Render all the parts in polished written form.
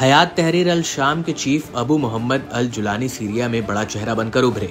हयात तहरीर अल शाम के चीफ अबू मोहम्मद अल जुलानी सीरिया में बड़ा चेहरा बनकर उभरे।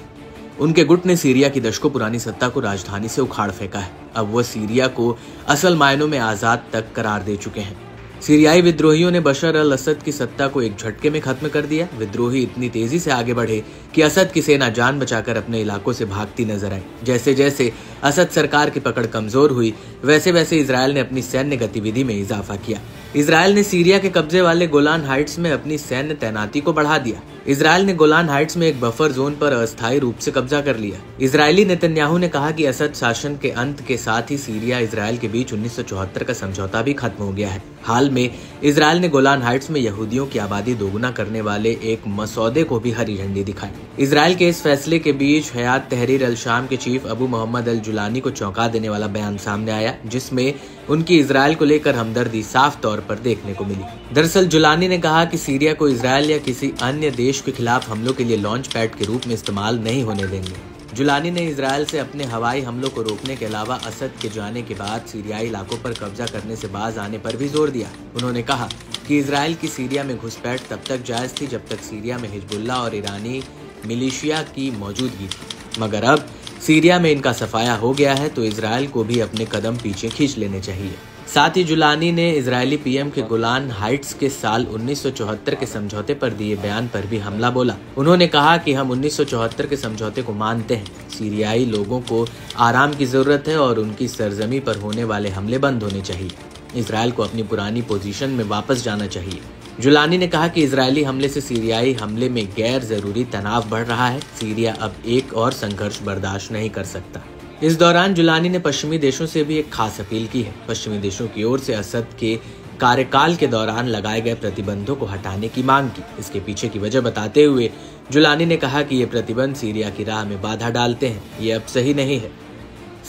उनके गुट ने सीरिया की दशकों पुरानी सत्ता को राजधानी से उखाड़ फेंका है। अब वह सीरिया को असल मायनों में आजाद तक करार दे चुके हैं। सीरियाई विद्रोहियों ने बशर अल असद की सत्ता को एक झटके में खत्म कर दिया। विद्रोही इतनी तेजी से आगे बढ़े कि असद की सेना जान बचाकर अपने इलाकों से भागती नजर आई। जैसे जैसे असद सरकार की पकड़ कमजोर हुई, वैसे वैसे इजरायल ने अपनी सैन्य गतिविधि में इजाफा किया। इजरायल ने सीरिया के कब्जे वाले गोलान हाइट्स में अपनी सैन्य तैनाती को बढ़ा दिया। इजरायल ने गोलान हाइट्स में एक बफर जोन पर अस्थायी रूप से कब्जा कर लिया। इजरायली नेतन्याहू ने कहा कि असद शासन के अंत के साथ ही सीरिया इजरायल के बीच 1974 का समझौता भी खत्म हो गया है। हाल में इजरायल ने गोलान हाइट्स में यहूदियों की आबादी दोगुना करने वाले एक मसौदे को भी हरी झंडी दिखाई। इजरायल के इस फैसले के बीच हयात तहरीर अल शाम के चीफ अबू मोहम्मद अल जुलानी को चौंका देने वाला बयान सामने आया, जिसमें उनकी इजरायल को लेकर हमदर्दी साफ तौर पर देखने को मिली। दरअसल जुलानी ने कहा कि सीरिया को इजरायल या किसी अन्य देश के खिलाफ हमलों के लिए लॉन्च पैड के रूप में इस्तेमाल नहीं होने देंगे। जुलानी ने इजरायल से अपने हवाई हमलों को रोकने के अलावा असद के जाने के बाद सीरियाई इलाकों पर कब्जा करने से बाज आने पर भी जोर दिया। उन्होंने कहा कि इजरायल की सीरिया में घुसपैठ तब तक जायज थी जब तक सीरिया में हिजबुल्लाह और ईरानी मिलिशिया की मौजूदगी थी, मगर अब सीरिया में इनका सफाया हो गया है तो इजरायल को भी अपने कदम पीछे खींच लेने चाहिए। साथ ही जुलानी ने इजरायली पीएम के गोलान हाइट्स के साल 1974 के समझौते पर दिए बयान पर भी हमला बोला। उन्होंने कहा कि हम 1974 के समझौते को मानते हैं। सीरियाई लोगों को आराम की जरूरत है और उनकी सरजमी पर होने वाले हमले बंद होने चाहिए। इजरायल को अपनी पुरानी पोजीशन में वापस जाना चाहिए। जुलानी ने कहा कि इजरायली हमले से सीरियाई हमले में गैर जरूरी तनाव बढ़ रहा है। सीरिया अब एक और संघर्ष बर्दाश्त नहीं कर सकता। इस दौरान जुलानी ने पश्चिमी देशों से भी एक खास अपील की है। पश्चिमी देशों की ओर से असद के कार्यकाल के दौरान लगाए गए प्रतिबंधों को हटाने की मांग की। इसके पीछे की वजह बताते हुए जुलानी ने कहा कि ये प्रतिबंध सीरिया की राह में बाधा डालते हैं। ये अब सही नहीं है।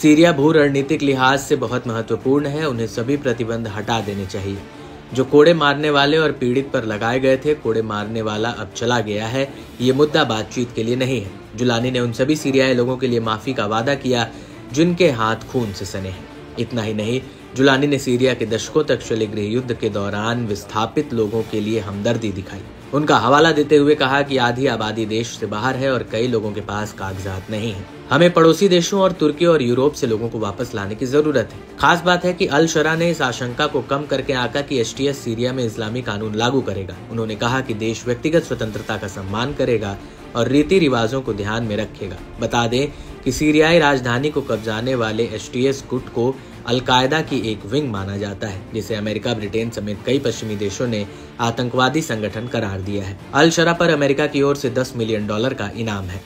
सीरिया भू रणनीतिक लिहाज से बहुत महत्वपूर्ण है। उन्हें सभी प्रतिबंध हटा देने चाहिए। जो कोड़े मारने वाले और पीड़ित पर लगाए गए थे, कोड़े मारने वाला अब चला गया है। ये मुद्दा बातचीत के लिए नहीं है। जुलानी ने उन सभी सीरियाई लोगों के लिए माफी का वादा किया जिनके हाथ खून से सने हैं। इतना ही नहीं, जुलानी ने सीरिया के दशकों तक चले गृह युद्ध के दौरान विस्थापित लोगों के लिए हमदर्दी दिखाई। उनका हवाला देते हुए कहा कि आधी आबादी देश से बाहर है और कई लोगों के पास कागजात नहीं है। हमें पड़ोसी देशों और तुर्की और यूरोप से लोगों को वापस लाने की जरूरत है। खास बात है कि अल शरा ने इस आशंका को कम करके आका कि एचटीएस सीरिया में इस्लामी कानून लागू करेगा। उन्होंने कहा कि देश व्यक्तिगत स्वतंत्रता का सम्मान करेगा और रीति रिवाजों को ध्यान में रखेगा। बता दें कि सीरियाई राजधानी को कब्जाने वाले एचटीएस गुट को अलकायदा की एक विंग माना जाता है, जिसे अमेरिका, ब्रिटेन समेत कई पश्चिमी देशों ने आतंकवादी संगठन करार दिया है। अल शरा पर अमेरिका की ओर से $10 मिलियन का इनाम है।